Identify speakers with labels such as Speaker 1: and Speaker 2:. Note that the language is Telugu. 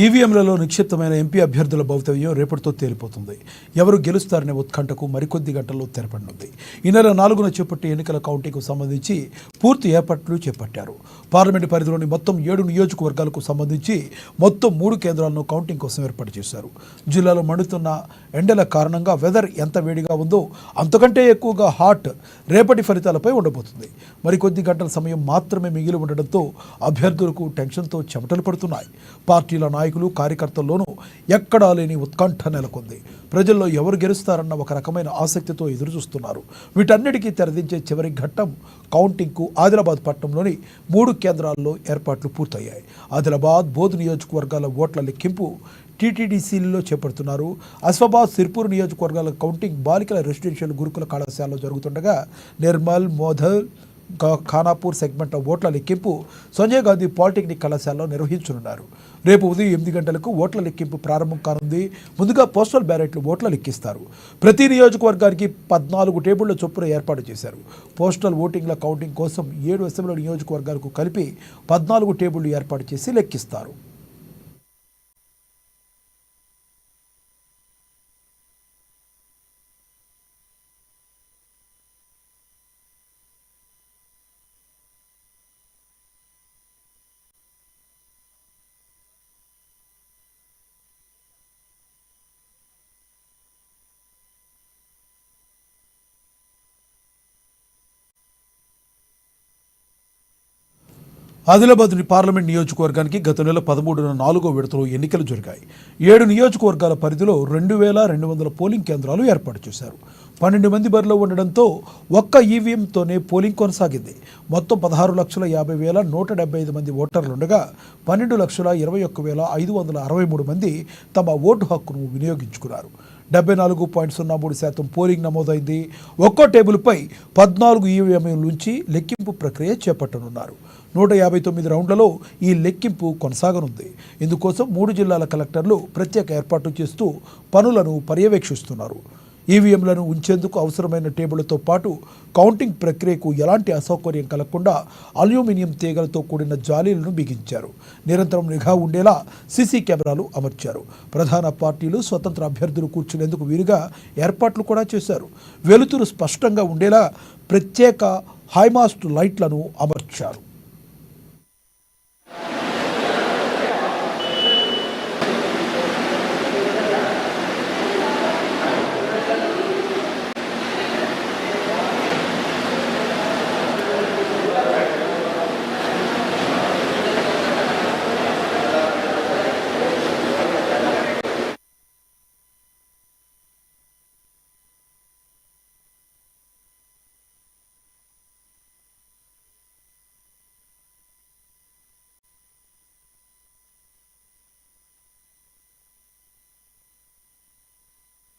Speaker 1: ఈవీఎంలలో నిక్షిప్తమైన ఎంపీ అభ్యర్థుల భవితవ్యం రేపటితో తేలిపోతుంది. ఎవరు గెలుస్తారనే ఉత్కంఠకు మరికొద్ది గంటల్లో తెరపడనుంది. ఈ నెల 4న చేపట్టే ఎన్నికల కౌంటింగ్కు సంబంధించి పూర్తి ఏర్పాట్లు చేపట్టారు. పార్లమెంటు పరిధిలోని మొత్తం 7 నియోజకవర్గాలకు సంబంధించి మొత్తం 3 కేంద్రాలను కౌంటింగ్ కోసం ఏర్పాటు చేశారు. జిల్లాలో మండుతున్న ఎండల కారణంగా వెదర్ ఎంత వేడిగా ఉందో అంతకంటే ఎక్కువగా హాట్ రేపటి ఫలితాలపై ఉండబోతుంది. మరికొద్ది గంటల సమయం మాత్రమే మిగిలి ఉండడంతో అభ్యర్థులకు టెన్షన్తో చెమటలు పడుతున్నాయి. పార్టీల నాయకులు కార్యకర్తల్లోనూ ఎక్కడా లేని ఉత్కంఠ నెలకొంది. ప్రజల్లో ఎవరు గెలుస్తారన్న ఒక రకమైన ఆసక్తితో ఎదురుచూస్తున్నారు. వీటన్నిటికీ తెరదించే చివరి ఘట్టం కౌంటింగ్కు ఆదిలాబాద్ పట్టణంలోని 3 కేంద్రాల్లో ఏర్పాట్లు పూర్తయ్యాయి. ఆదిలాబాద్, బోధ్ నియోజకవర్గాల ఓట్ల లెక్కింపు టీటీడీసీలో చేపడుతున్నారు. అస్ఫాబాద్, సిర్పూర్ నియోజకవర్గాల కౌంటింగ్ బాలికల రెసిడెన్షియల్ గురుకుల కళాశాలలో జరుగుతుండగా నిర్మల్, మోధల్, ఖానాపూర్ సెగ్మెంట్ ఓట్ల లెక్కింపు సంజయ్ గాంధీ పాలిటెక్నిక్ కళాశాలలో నిర్వహించనున్నారు. రేపు ఉదయం 8 గంటలకు ఓట్ల లెక్కింపు ప్రారంభం కానుంది. ముందుగా పోస్టల్ బ్యాలెట్లు ఓట్ల లెక్కిస్తారు. ప్రతి నియోజకవర్గానికి 14 టేబుళ్ల చొప్పున ఏర్పాటు చేశారు. పోస్టల్ ఓటింగ్ల కౌంటింగ్ కోసం 7 అసెంబ్లీ నియోజకవర్గాలకు కలిపి 14 టేబుళ్లు ఏర్పాటు చేసి లెక్కిస్తారు. ఆదిలాబాద్ పార్లమెంట్ నియోజకవర్గానికి గత నెల 13న 4వ విడతలో ఎన్నికలు జరిగాయి. 7 నియోజకవర్గాల పరిధిలో 2200 పోలింగ్ కేంద్రాలు ఏర్పాటు చేశారు. 12 మంది బరిలో ఉండడంతో ఒక్క ఈవీఎంతోనే పోలింగ్ కొనసాగింది. మొత్తం 16,50,175 మంది ఓటర్లుండగా 12,21,563 మంది తమ ఓటు హక్కును వినియోగించుకున్నారు. 74.03% పోలింగ్ నమోదైంది. ఒక్కో టేబుల్పై 14 ఈవీఎంల నుంచి లెక్కింపు ప్రక్రియ చేపట్టనున్నారు. 159 రౌండ్లలో ఈ లెక్కింపు కొనసాగనుంది. ఇందుకోసం 3 జిల్లాల కలెక్టర్లు ప్రత్యేక ఏర్పాట్లు చేస్తూ పనులను పర్యవేక్షిస్తున్నారు. ఈవీఎంలను ఉంచేందుకు అవసరమైన టేబుళ్లతో పాటు కౌంటింగ్ ప్రక్రియకు ఎలాంటి అసౌకర్యం కలగకుండా అల్యూమినియం తీగలతో కూడిన జాలీలను బిగించారు. నిరంతరం నిఘా ఉండేలా సీసీ కెమెరాలు అమర్చారు. ప్రధాన పార్టీలు, స్వతంత్ర అభ్యర్థులు కూర్చునేందుకు వీలుగా ఏర్పాట్లు కూడా చేశారు. వెలుతురు స్పష్టంగా ఉండేలా ప్రత్యేక హైమాస్ట్ లైట్లను అమర్చారు.